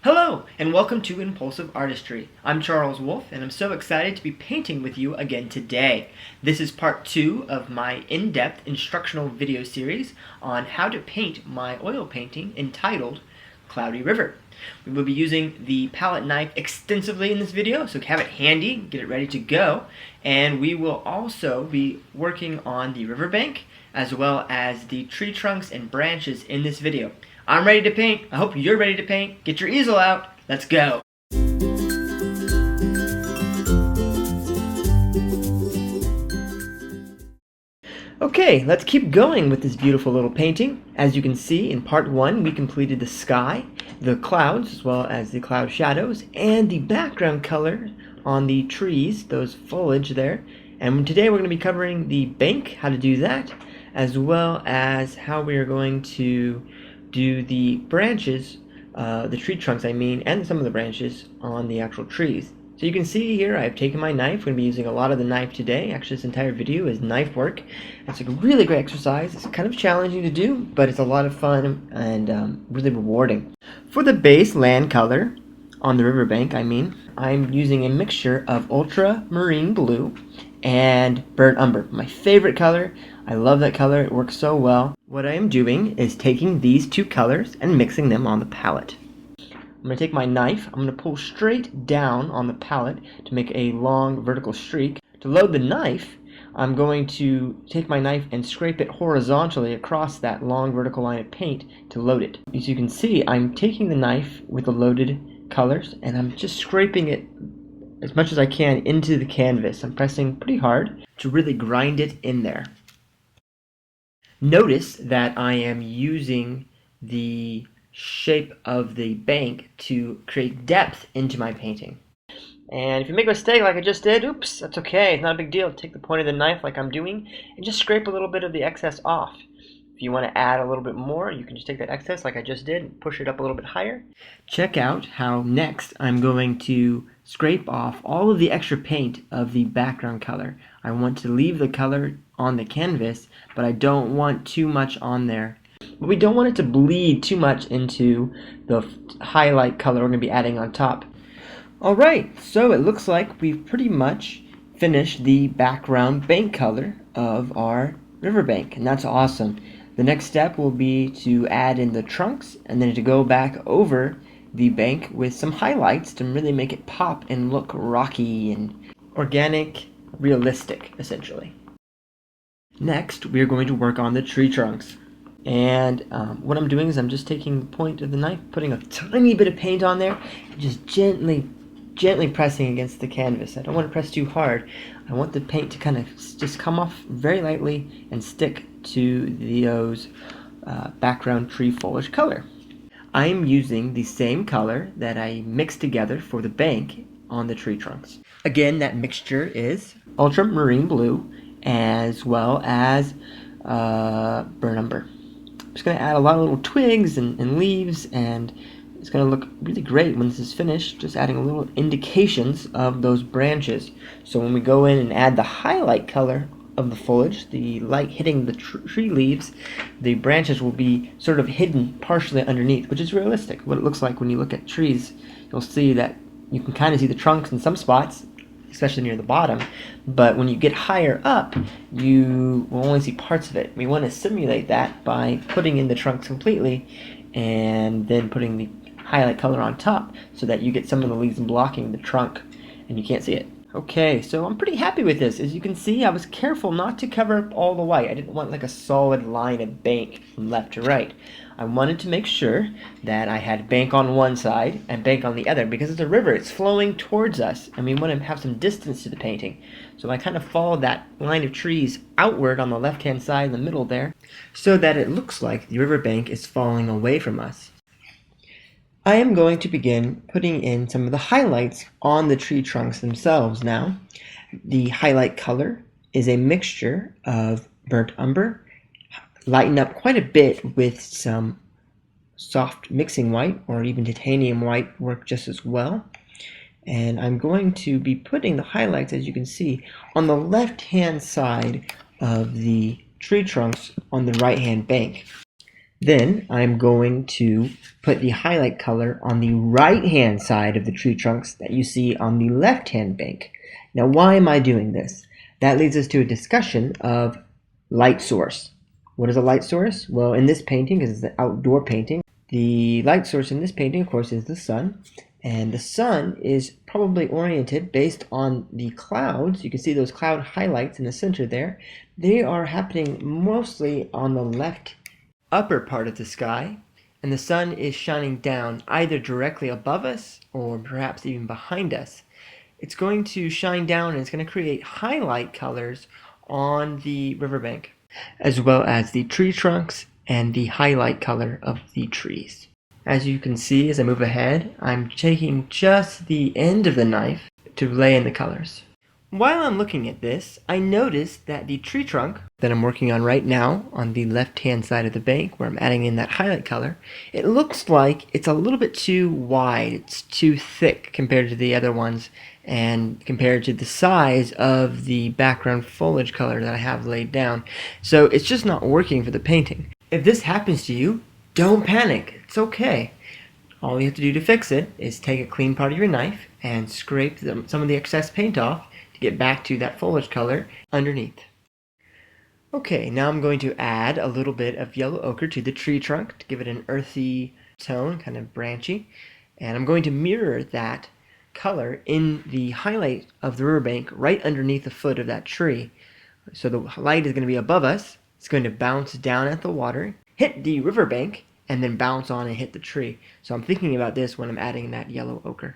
Hello, and welcome to Impulsive Artistry. I'm Charles Wolf, and I'm so excited to be painting with you again today. This is part 2 of my in-depth instructional video series on how to paint my oil painting entitled Cloudy River. We will be using the palette knife extensively in this video, so have it handy, get it ready to go. And we will also be working on the riverbank as well as the tree trunks and branches in this video. I'm ready to paint. I hope you're ready to paint. Get your easel out. Let's go. Okay, let's keep going with this beautiful little painting. As you can see, in part 1, we completed the sky, the clouds, as well as the cloud shadows, and the background color on the trees, those foliage there. And today we're going to be covering the bank, how to do that, as well as how we are going to do the branches, the tree trunks I mean, and some of the branches on the actual trees. So you can see here I've taken my knife. We're going to be using a lot of the knife today. Actually, this entire video is knife work. It's a really great exercise. It's kind of challenging to do, but it's a lot of fun and really rewarding. For the base land color on the riverbank, I'm using a mixture of ultramarine blue and burnt umber. My favorite color. I love that color. It works so well. What I am doing is taking these two colors and mixing them on the palette. I'm going to take my knife. I'm going to pull straight down on the palette to make a long vertical streak. To load the knife, I'm going to take my knife and scrape it horizontally across that long vertical line of paint to load it. As you can see, I'm taking the knife with the loaded colors and I'm just scraping it as much as I can into the canvas. I'm pressing pretty hard to really grind it in there. Notice that I am using the shape of the bank to create depth into my painting. And if you make a mistake like I just did, oops, that's okay. It's not a big deal. Take the point of the knife like I'm doing and just scrape a little bit of the excess off. If you want to add a little bit more, you can just take that excess like I just did and push it up a little bit higher. Check out how next I'm going to scrape off all of the extra paint of the background color. I want to leave the color on the canvas, but I don't want too much on there. But we don't want it to bleed too much into the highlight color we're going to be adding on top. Alright, so it looks like we've pretty much finished the background bank color of our riverbank, and that's awesome. The next step will be to add in the trunks and then to go back over the bank with some highlights to really make it pop and look rocky and organic, realistic, essentially. Next, we are going to work on the tree trunks. And what I'm doing is I'm just taking the point of the knife, putting a tiny bit of paint on there, and just gently pressing against the canvas. I don't want to press too hard. I want the paint to kind of just come off very lightly and stick to those background tree foliage color. I'm using the same color that I mixed together for the bank on the tree trunks. Again, that mixture is ultramarine blue as well as burnt umber. I'm just going to add a lot of little twigs and leaves, and it's going to look really great when this is finished, just adding little indications of those branches. So when we go in and add the highlight color of the foliage, the light hitting the tree leaves, the branches will be sort of hidden partially underneath, which is realistic. What it looks like when you look at trees, you'll see that you can kind of see the trunks in some spots, especially near the bottom, but when you get higher up, you will only see parts of it. We want to simulate that by putting in the trunks completely and then putting the highlight color on top so that you get some of the leaves blocking the trunk and you can't see it. Okay, so I'm pretty happy with this. As you can see, I was careful not to cover up all the white. I didn't want like a solid line of bank from left to right. I wanted to make sure that I had bank on one side and bank on the other because it's a river, it's flowing towards us, and we want to have some distance to the painting. So I kind of followed that line of trees outward on the left-hand side in the middle there so that it looks like the riverbank is falling away from us. I am going to begin putting in some of the highlights on the tree trunks themselves now. The highlight color is a mixture of burnt umber, lightened up quite a bit with some soft mixing white or even titanium white work just as well. And I'm going to be putting the highlights, as you can see, on the left-hand side of the tree trunks on the right-hand bank. Then I'm going to put the highlight color on the right-hand side of the tree trunks that you see on the left-hand bank. Now, why am I doing this? That leads us to a discussion of light source. What is a light source? Well, in this painting, because it's an outdoor painting, the light source in this painting, of course, is the sun. And the sun is probably oriented based on the clouds. You can see those cloud highlights in the center there. They are happening mostly on the left upper part of the sky, and the sun is shining down either directly above us or perhaps even behind us. It's going to shine down and it's going to create highlight colors on the riverbank, as well as the tree trunks and the highlight color of the trees. As you can see, as I move ahead, I'm taking just the end of the knife to lay in the colors. While I'm looking at this, I noticed that the tree trunk that I'm working on right now on the left-hand side of the bank, where I'm adding in that highlight color, it looks like it's a little bit too wide. It's too thick compared to the other ones and compared to the size of the background foliage color that I have laid down. So it's just not working for the painting. If this happens to you, don't panic. It's okay. All you have to do to fix it is take a clean part of your knife and scrape some of the excess paint off to get back to that foliage color underneath. Okay, now I'm going to add a little bit of yellow ochre to the tree trunk to give it an earthy tone, kind of branchy. And I'm going to mirror that color in the highlight of the riverbank right underneath the foot of that tree. So the light is going to be above us. It's going to bounce down at the water, hit the riverbank, and then bounce on and hit the tree. So I'm thinking about this when I'm adding that yellow ochre.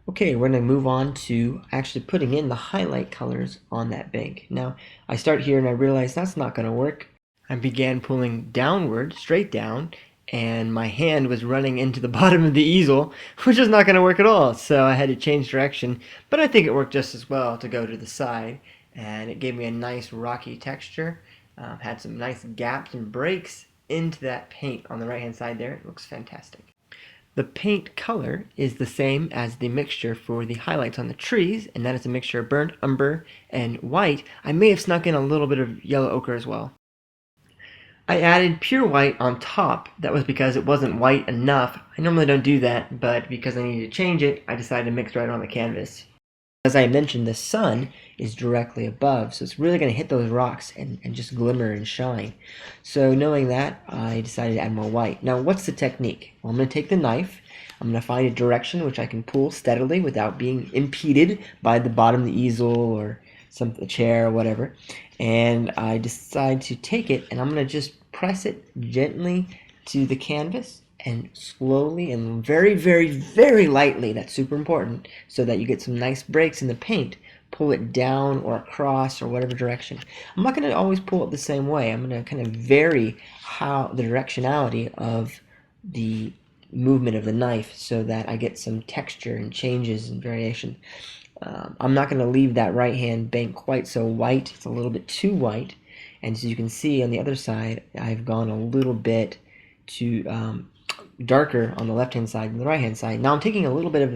Okay, we're going to move on to actually putting in the highlight colors on that bank. Now, I start here and I realize that's not going to work. I began pulling downward, straight down, and my hand was running into the bottom of the easel, which is not going to work at all. So I had to change direction, but I think it worked just as well to go to the side, and it gave me a nice rocky texture. Had some nice gaps and breaks into that paint on the right-hand side there. It looks fantastic. The paint color is the same as the mixture for the highlights on the trees, and that is a mixture of burnt umber and white. I may have snuck in a little bit of yellow ochre as well. I added pure white on top. That was because it wasn't white enough. I normally don't do that, but because I needed to change it, I decided to mix right on the canvas. As I mentioned, the sun is directly above, so it's really going to hit those rocks and just glimmer and shine. So knowing that, I decided to add more white. Now, what's the technique? Well, I'm going to take the knife. I'm going to find a direction which I can pull steadily without being impeded by the bottom of the easel or a chair or whatever. And I decide to take it, and I'm going to just press it gently to the canvas, and slowly and very, very, very lightly, that's super important, so that you get some nice breaks in the paint. Pull it down or across or whatever direction. I'm not going to always pull it the same way. I'm going to kind of vary the directionality of the movement of the knife so that I get some texture and changes and variation. I'm not going to leave that right hand bank quite so white. It's a little bit too white. And as you can see on the other side, I've gone a little bit to darker on the left-hand side than the right-hand side. Now I'm taking a little bit of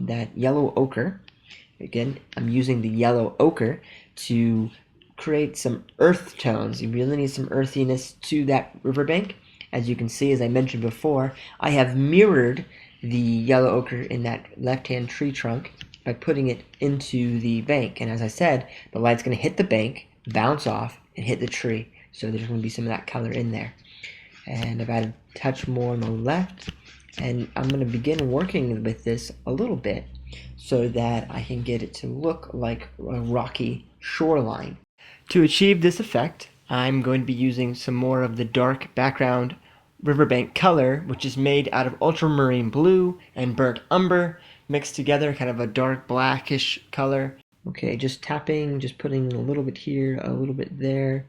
that yellow ochre. Again, I'm using the yellow ochre to create some earth tones. You really need some earthiness to that riverbank. As you can see, as I mentioned before, I have mirrored the yellow ochre in that left-hand tree trunk by putting it into the bank. And as I said, the light's going to hit the bank, bounce off, and hit the tree. So there's going to be some of that color in there. And I've added a touch more on the left, and I'm going to begin working with this a little bit so that I can get it to look like a rocky shoreline. To achieve this effect, I'm going to be using some more of the dark background riverbank color, which is made out of ultramarine blue and burnt umber mixed together, kind of a dark blackish color. Okay, just tapping, just putting a little bit here, a little bit there.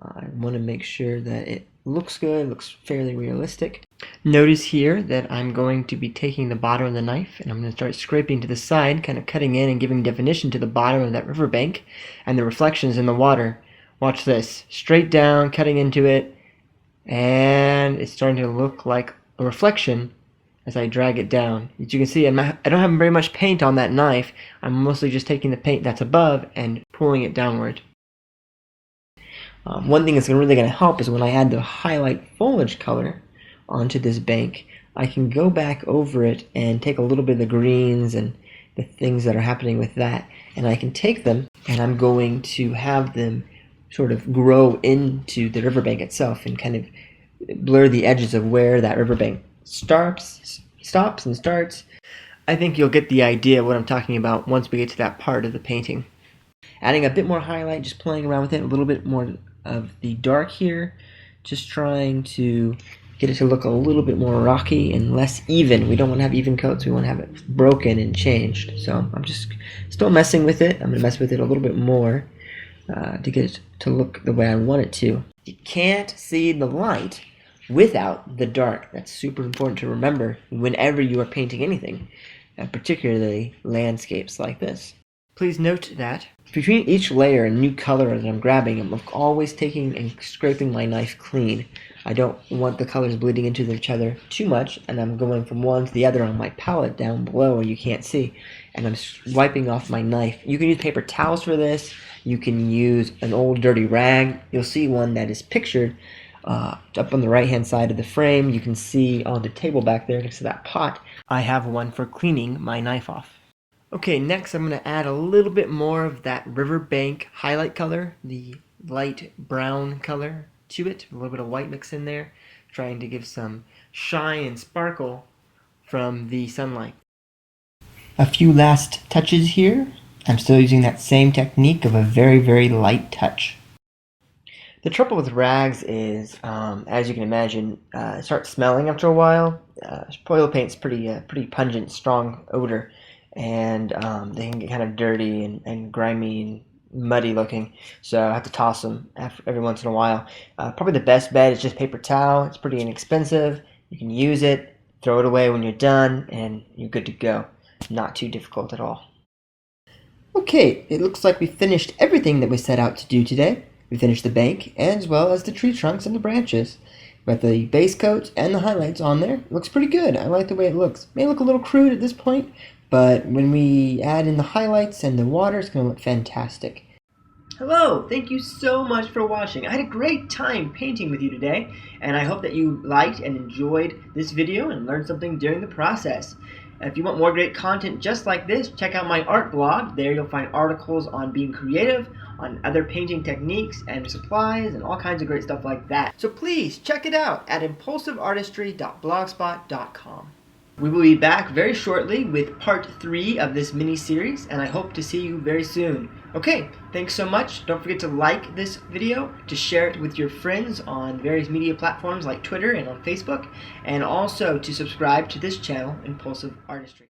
I want to make sure that it looks good, looks fairly realistic. Notice here that I'm going to be taking the bottom of the knife and I'm going to start scraping to the side, kind of cutting in and giving definition to the bottom of that riverbank and the reflections in the water. Watch this, straight down, cutting into it, and it's starting to look like a reflection as I drag it down. As you can see, I don't have very much paint on that knife. I'm mostly just taking the paint that's above and pulling it downward. One thing that's really going to help is when I add the highlight foliage color onto this bank, I can go back over it and take a little bit of the greens and the things that are happening with that, and I can take them and I'm going to have them sort of grow into the riverbank itself and kind of blur the edges of where that riverbank stops and starts. I think you'll get the idea of what I'm talking about once we get to that part of the painting. Adding a bit more highlight, just playing around with it, a little bit more of the dark here, just trying to get it to look a little bit more rocky and less even. We don't want to have even coats, we want to have it broken and changed. So I'm just still messing with it. I'm going to mess with it a little bit more to get it to look the way I want it to. You can't see the light without the dark. That's super important to remember whenever you are painting anything, particularly landscapes like this. Please note that between each layer and new color that I'm grabbing, I'm always taking and scraping my knife clean. I don't want the colors bleeding into each other too much, and I'm going from one to the other on my palette down below where you can't see, and I'm wiping off my knife. You can use paper towels for this. You can use an old dirty rag. You'll see one that is pictured up on the right hand side of the frame. You can see on the table back there next to that pot, I have one for cleaning my knife off. Okay, next I'm going to add a little bit more of that riverbank highlight color, the light brown color to it, a little bit of white mix in there, trying to give some shine and sparkle from the sunlight. A few last touches here. I'm still using that same technique of a very, very light touch. The trouble with rags is, as you can imagine, it starts smelling after a while. Oil paint's pretty pungent, strong odor, and they can get kind of dirty and grimy and muddy looking, so I have to toss them every once in a while. Probably the best bet is just paper towel. It's pretty inexpensive. You can use it, throw it away when you're done, and you're good to go. Not too difficult at all. Okay, it looks like we finished everything that we set out to do today. We finished the bank, as well as the tree trunks and the branches. With the base coat and the highlights on there, it looks pretty good. I like the way it looks. May look a little crude at this point, but when we add in the highlights and the water, it's going to look fantastic. Hello, thank you so much for watching. I had a great time painting with you today, and I hope that you liked and enjoyed this video and learned something during the process. If you want more great content just like this, check out my art blog. There you'll find articles on being creative, on other painting techniques and supplies, and all kinds of great stuff like that. So please check it out at impulsiveartistry.blogspot.com. We will be back very shortly with part 3 of this mini-series, and I hope to see you very soon. Okay, thanks so much. Don't forget to like this video, to share it with your friends on various media platforms like Twitter and on Facebook, and also to subscribe to this channel, Impulsive Artistry.